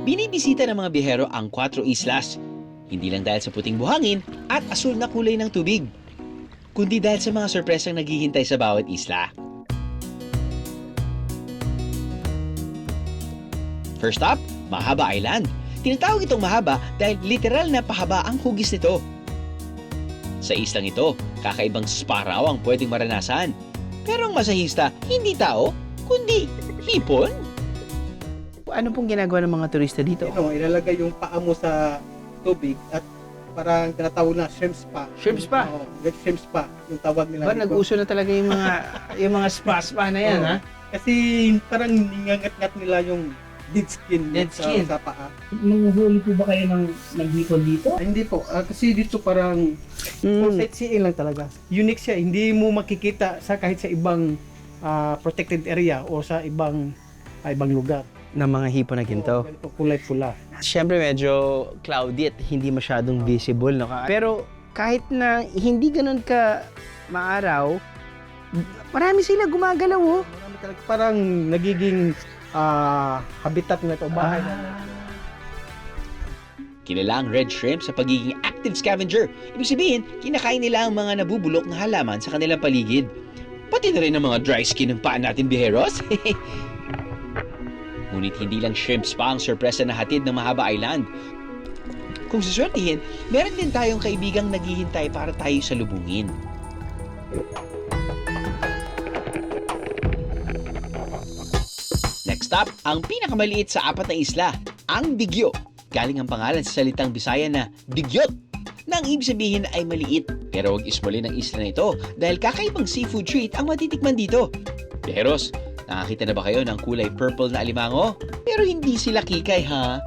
Binibisita ng mga biyahero ang 4 islas, hindi lang dahil sa puting buhangin at asul na kulay ng tubig, kundi dahil sa mga sorpresang naghihintay sa bawat isla. First up, Mahaba Island. Tinatawag itong mahaba dahil literal na pahaba ang hugis nito. Sa islang ito, kakaibang spa raw ang pwedeng maranasan. Pero ang masahista, hindi tao, kundi hipon. Ano pong ginagawa ng mga turista dito? Ilalagay yung paa mo sa tubig at parang tinatawag na shrimp spa. Shrimp spa? Oo, shrimp spa, yung tawag nila Ba, nag-uso na talaga yung mga spa na yan, Oo. ha? Kasi parang ningangat-ngat nila yung dead skin, Dead skin. sa paa. Nanguhuli po ba kayo ng hipon dito? Ay, hindi po, kasi dito parang for sightseeing lang talaga. Unique siya, hindi mo makikita sa kahit sa ibang protected area o sa ibang lugar. Ng mga hipon na ginto. Ganito kulay pula. Siyempre medyo cloudy at hindi masyadong visible, no? Pero kahit na hindi ganun ka maaraw, marami sila gumagalaw, oh. Marami talaga, parang nagiging habitat nila ito, bahay na. Kilala ang red shrimp sa pagiging active scavenger. Ibig sabihin, kinakain nila ang mga nabubulok na halaman sa kanilang paligid. Pati na rin ang mga dry skin ng paa natin, biheros. Ngunit hindi lang shrimp spa ang sorpresa na hatid ng Mahaba Island. Kung siswertihin, meron din tayong kaibigang naghihintay para tayo salubungin. Next up, ang pinakamaliit sa 4 na isla, ang Bigyo. Galing ang pangalan sa salitang Bisaya na Bigyot, na ang ibig sabihin ay maliit. Pero huwag ismulin ang isla na ito dahil kakaibang seafood treat ang matitikman dito. Peros, nakakita na ba kayo ng kulay purple na alimango? Pero hindi sila kikay, ha?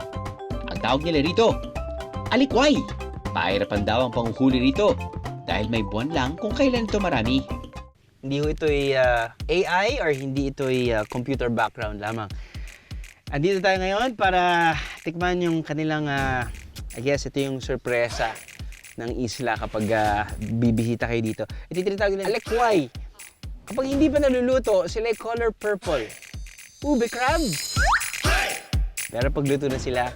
Ang tawag nila rito, alikway. Pahirapan daw ang panguhuli rito dahil may buwan lang kung kailan ito marami. Hindi ho ito AI or hindi ito computer background lamang. Andito tayo ngayon para tikman yung kanilang, I guess ito yung sorpresa ng isla kapag bibisita kayo dito. Ito yung tinatawag nila alikway. Kapag hindi pa naluluto, sila ay color purple. Ube crab! Pero pag luto na sila,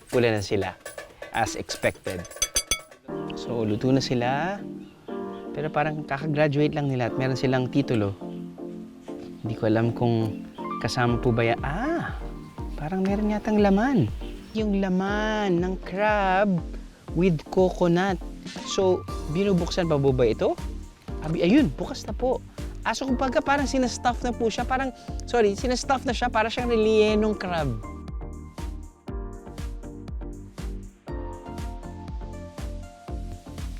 pula na sila. As expected. So, luto na sila. Pero parang kakagraduate lang nila at meron silang titulo. Hindi ko alam kung kasama po ba yan. Parang meron yatang laman. Yung laman ng crab with coconut. So, binubuksan pa po ba ito? Ayun, bukas na po. So kumbaga parang sinastuff na po siya. Sinastuff na siya para siyang rellenong crab.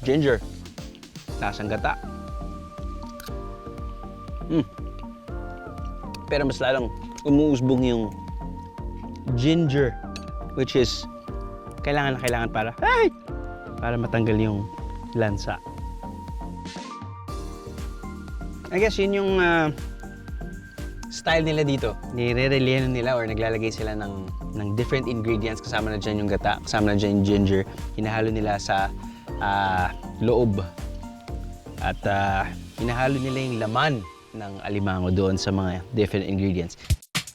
Ginger. Lasang gata. Pero mas lalong umuusbong yung ginger, which is kailangan para matanggal yung lansa. I guess yun yung style nila dito. Nire-relleno nila or naglalagay sila ng different ingredients. Kasama na dyan yung gata, kasama na dyan yung ginger. Hinahalo nila sa loob. At hinahalo nila yung laman ng alimango doon sa mga different ingredients.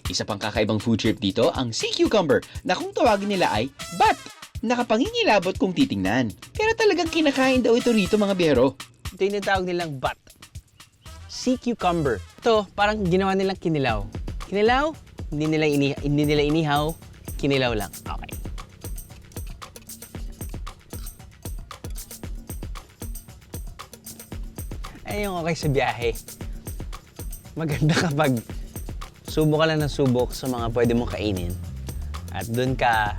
Isa pang kakaibang food trip dito, ang sea cucumber, na kung tawagin nila ay bat. Nakapangingilabot kung titingnan. Pero talagang kinakain daw ito rito, mga biyero. Ito yung tinatawag nilang bat. Sea cucumber. Ito, parang ginawa nilang kinilaw. Kinilaw? Hindi nila inihaw. Kinilaw lang. Okay. Ay, yung okay sa biyahe. Maganda kapag subok ka lang ng subok sa mga pwede mong kainin. At doon ka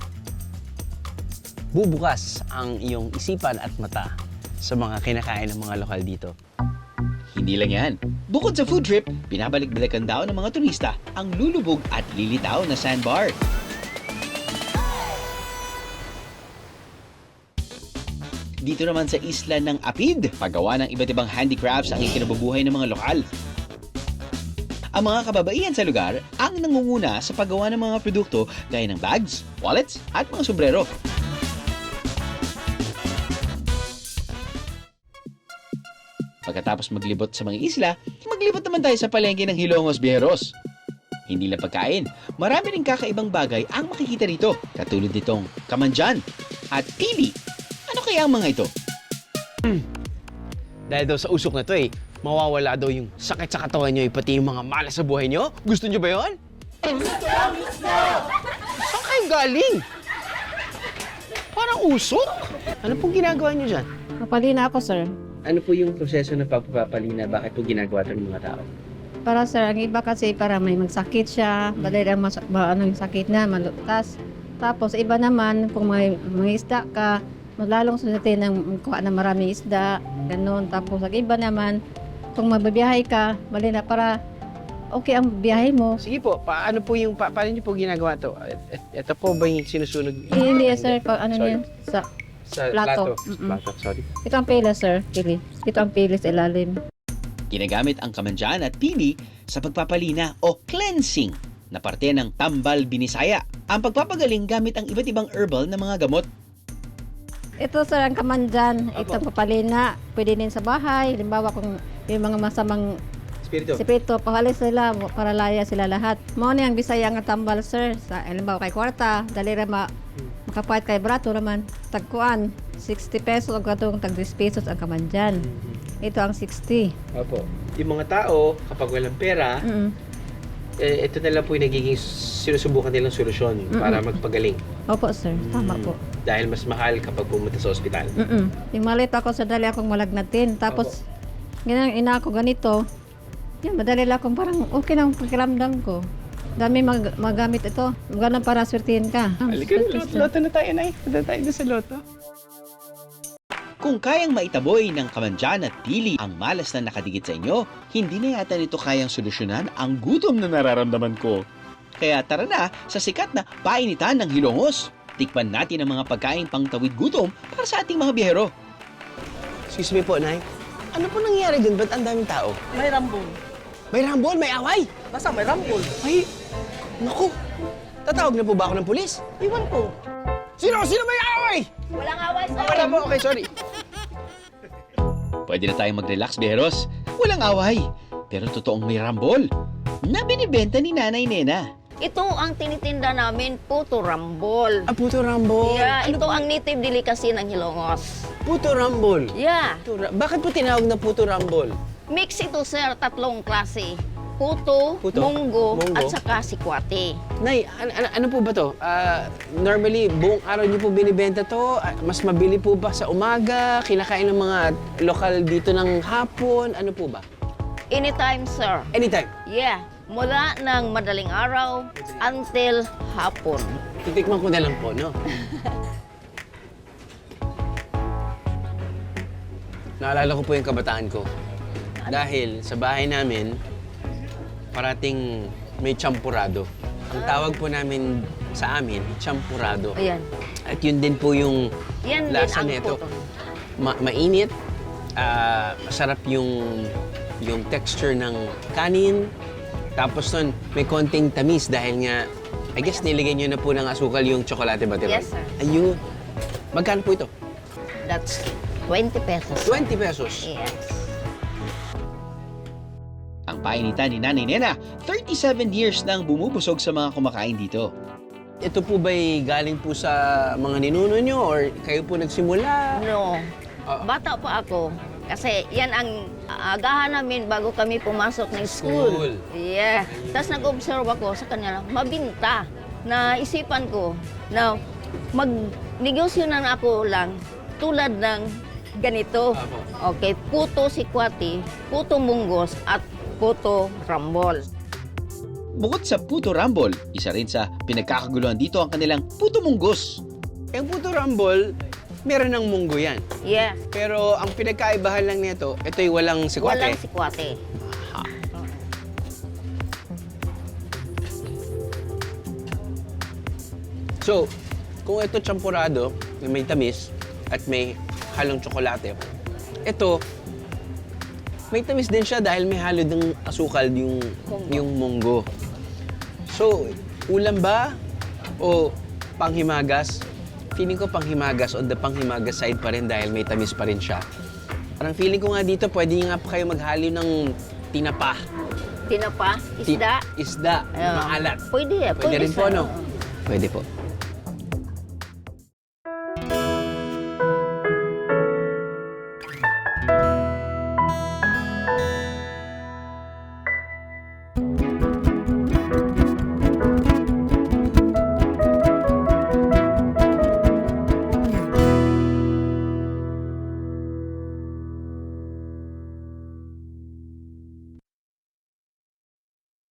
bubukas ang iyong isipan at mata sa mga kinakain ng mga lokal dito. Hindi lang yan. Bukod sa food trip, binabalik-balikan daw ng mga turista ang lulubog at lilitaw na sandbar. Dito naman sa isla ng Apid, paggawa ng iba't ibang handicrafts ang ikinabubuhay ng mga lokal. Ang mga kababaihan sa lugar ang nangunguna sa paggawa ng mga produkto gaya ng bags, wallets at mga sombrero. Pagkatapos maglibot sa mga isla, maglibot naman tayo sa palengke ng Hilongos, Biyahero. Hindi lang pagkain, marami ring kakaibang bagay ang makikita rito, katulad nitong kamanjan at pili. Ano kaya ang mga ito? Dahil daw sa usok na to mawawala daw yung sakit sa katawan nyo, pati yung mga malas sa buhay nyo. Gusto nyo ba yun? Saan kayo galing? Parang usok? Ano pong ginagawa nyo dyan? Mapalina ako, sir. Ano po yung proseso ng pagpapalina? Bakit po ginagawa ito ng mga tao? Para, sir, ang iba kasi para may magsakit siya, balay ang ano yung sakit na, malutas. Tapos, iba naman, kung may isda ka, lalong sulitin ng kuha na maraming isda, ganun. Tapos, ang iba naman, kung mababiyahe ka, balay na para okay ang biyahe mo. Sige po, paano po yung, paano nyo po ginagawa to? Ito po ba yung sinusunog? Hindi, sir, ano Sorry. yun, sa Plato. plato. Mm-mm. Plato, sorry. Ito ang pila, sir, pili. Ito ang pili sa ilalim. Ginagamit ang kamanjan at pili sa pagpapalina o cleansing na parte ng tambal binisaya. Ang pagpapagaling gamit ang iba't ibang herbal na mga gamot. Ito, sir, ang kamanjan. Apo. Itong papalina, pwede din sa bahay. Halimbawa, kung yung mga masamang Spirito. sipito, pahalis sila, para laya sila lahat. Mao ni ang Bisaya nga tambal, sir. Sa halimbawa kay kwarta, dali ra makapait kay brato naman. Tagkuan, 60 pesos ang katong tag 10 pesos ang kamanjan. Ito ang 60. Opo. Yung mga tao, kapag walang pera, ito na lang po yung nagiging sinusubukan nilang solusyon para magpagaling. Opo, sir. Tama po. Dahil mas mahal kapag pumunta sa ospital. Yung malit ako sa dali akong malagnatin. Tapos, ganyan, ina ako ganito. Yan, madali lang akong parang okay na ang pakiramdam ko. Dami magamit ito. Ganun para swertihin ka. Halika na, loto na tayo, Nay. Punta tayo doon sa loto. Kung kayang maitaboy ng kamanjan at pili ang malas na nakadikit sa inyo, hindi na yata nito kayang solusyonan ang gutom na nararamdaman ko. Kaya tara na sa sikat na painitan ng Hilongos. Tikman natin ang mga pagkain pang tawid gutom para sa ating mga biyahero. Excuse me po, Nay. Ano po nangyari dun? Ba't ang daming tao? May rambol. May rambol? May away? Basta may rambol. Ay, naku. Tatawag na po ba ako ng pulis? Iwan ko. Sino may away? Walang away, sir. Wala po. Okay, sorry. Pwede na tayong mag-relax, biyeros. Walang away. Pero totoong may rambol na binibenta ni Nanay Nena. Ito ang tinitinda namin, puto rambol. Ah, puto rambol. Yeah, ito ang native delicacy ng Hilongos. Puto rambol. Yeah, Bakit po tinawag na puto rambol? mix ito sir, tatlong klase. Puto, munggo, munggo. at saka sikwate. Nay, ano po ba to? Normally, buong araw niyo po binibenta to? Mas mabili po ba sa umaga? Kinakain ng mga lokal dito ng hapon? Ano po ba? Anytime sir. Anytime. Yeah, mula ng madaling araw until hapon. Titikman ko na lang po, no? Naalala ko po yung kabataan ko. Dahil sa bahay namin, parating may champurado. Ang tawag po namin sa amin, champurado. Ayan. At yun din po yung Yan din lasa ang nito. puto. Mainit, masarap yung texture ng kanin. Tapos nun, may konting tamis dahil nga, I guess niligay nyo na po ng asukal yung tsokolate ba, diba? Yes, sir. Ayun. Magkano po ito? That's 20 pesos. 20 pesos. Yes. Ang painitan ni Nanay Nena, 37 years nang bumubusog sa mga kumakain dito. Ito po ba'y galing po sa mga ninuno nyo or kayo po nagsimula? No. Ah. Bata pa ako. Kasi yan ang agahan namin bago kami pumasok ng school. Yeah. Tapos nag-observe ako sa kanila, mabinta. Naisipan ko na mag-negosyo na ako lang tulad ng ganito. Apo. Okay, puto sikwati, puto munggos, at puto rambol. Bukod sa puto rambol, isa rin sa pinagkakaguluhan dito ang kanilang puto munggos. Yung puto rambol, meron ng munggo yan. Yeah. Pero ang pinagkaibahan lang nito, ito'y walang sikwate. Walang sikwate. So, kung ito champurado, na may tamis at may halong tsokolate, ito, may tamis din siya dahil may halo ng asukal yung munggo. So, ulam ba o panghimagas? Feeling ko panghimagas, on the panghimagas side pa rin dahil may tamis pa rin siya. Parang feeling ko nga dito, pwede nga pa kayo maghalo ng tinapa tinapa, isda. Isda, Ah, maalat. Pwede Pwede rin po, siya, no? oo. Pwede po.